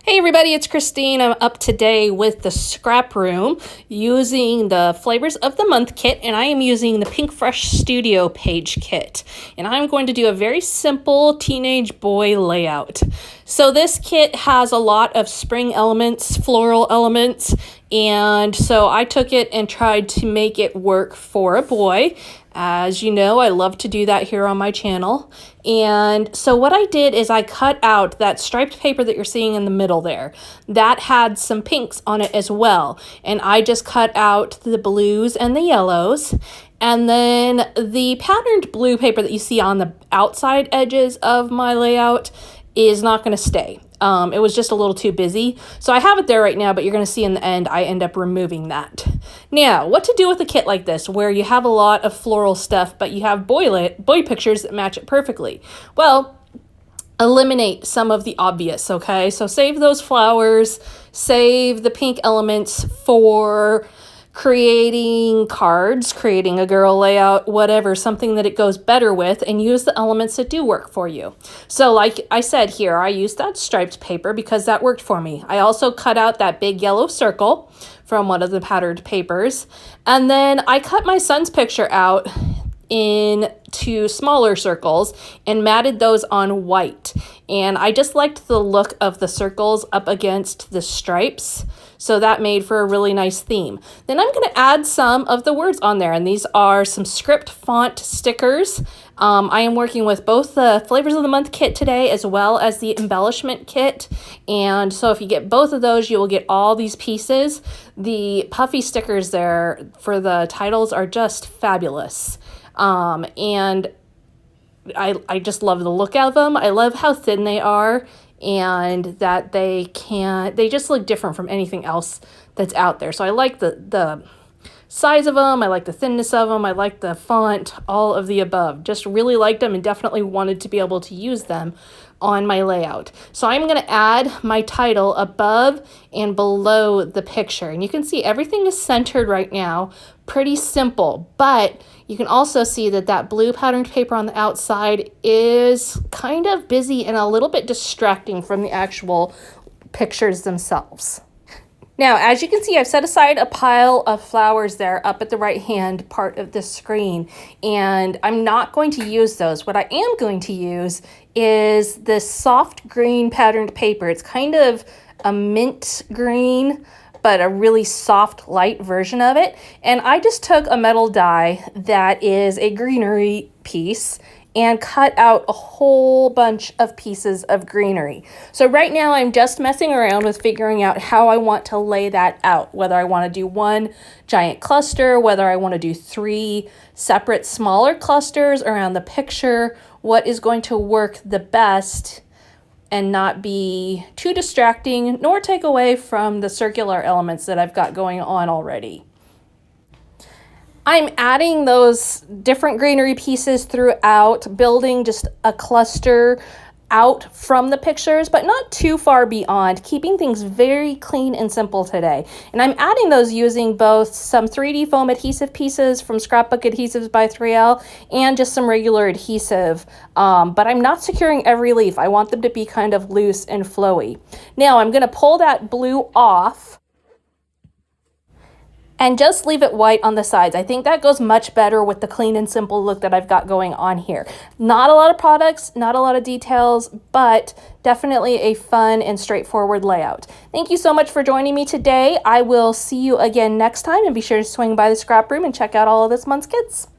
Hey everybody, it's Christine. I'm up today with the Scrap Room using the Flavors of the Month kit, and I am using the Pink Fresh Studio page kit. And I'm going to do a very simple teenage boy layout. So this kit has a lot of spring elements, floral elements, and so I took it and tried to make it work for a boy. As you know, I love to do that here on my channel. And so what I did is I cut out that striped paper that you're seeing in the middle there. That had some pinks on it as well. And I just cut out the blues and the yellows. And then the patterned blue paper that you see on the outside edges of my layout is not going to stay. It was just a little too busy. So I have it there right now, but you're going to see in the end, I end up removing that. Now, what to do with a kit like this, where you have a lot of floral stuff, but you have boy pictures that match it perfectly? Well, eliminate some of the obvious, okay? So save those flowers, save the pink elements for creating cards, creating a girl layout, whatever, something that it goes better with, and use the elements that do work for you. So like I said here, I used that striped paper because that worked for me. I also cut out that big yellow circle from one of the patterned papers, and then I cut my son's picture out into smaller circles and matted those on white. And I just liked the look of the circles up against the stripes. So that made for a really nice theme. Then I'm going to add some of the words on there. And these are some script font stickers. I am working with both the Flavors of the Month kit today as well as the embellishment kit. And so if you get both of those, you will get all these pieces. The puffy stickers there for the titles are just fabulous. And I just love the look of them. I love how thin they are and that they just look different from anything else that's out there. So I like the size of them. I like the thinness of them. I like the font, all of the above. Just really liked them and definitely wanted to be able to use them on my layout. So I'm going to add my title above and below the picture. And you can see everything is centered right now. Pretty simple, but you can also see that that blue patterned paper on the outside is kind of busy and a little bit distracting from the actual pictures themselves. Now, as you can see, I've set aside a pile of flowers there up at the right-hand part of the screen, and I'm not going to use those. What I am going to use is this soft green patterned paper. It's kind of a mint green, but a really soft, light version of it. And I just took a metal die that is a greenery piece and cut out a whole bunch of pieces of greenery. So right now I'm just messing around with figuring out how I want to lay that out, whether I want to do one giant cluster, whether I want to do 3 separate smaller clusters around the picture, what is going to work the best and not be too distracting nor take away from the circular elements that I've got going on already. I'm adding those different greenery pieces throughout, building just a cluster out from the pictures, but not too far beyond, keeping things very clean and simple today. And I'm adding those using both some 3D foam adhesive pieces from Scrapbook Adhesives by 3L and just some regular adhesive, but I'm not securing every leaf. I want them to be kind of loose and flowy. Now I'm going to pull that blue off and just leave it white on the sides. I think that goes much better with the clean and simple look that I've got going on here. Not a lot of products, not a lot of details, but definitely a fun and straightforward layout. Thank you so much for joining me today. I will see you again next time, and be sure to swing by the Scrap Room and check out all of this month's kits.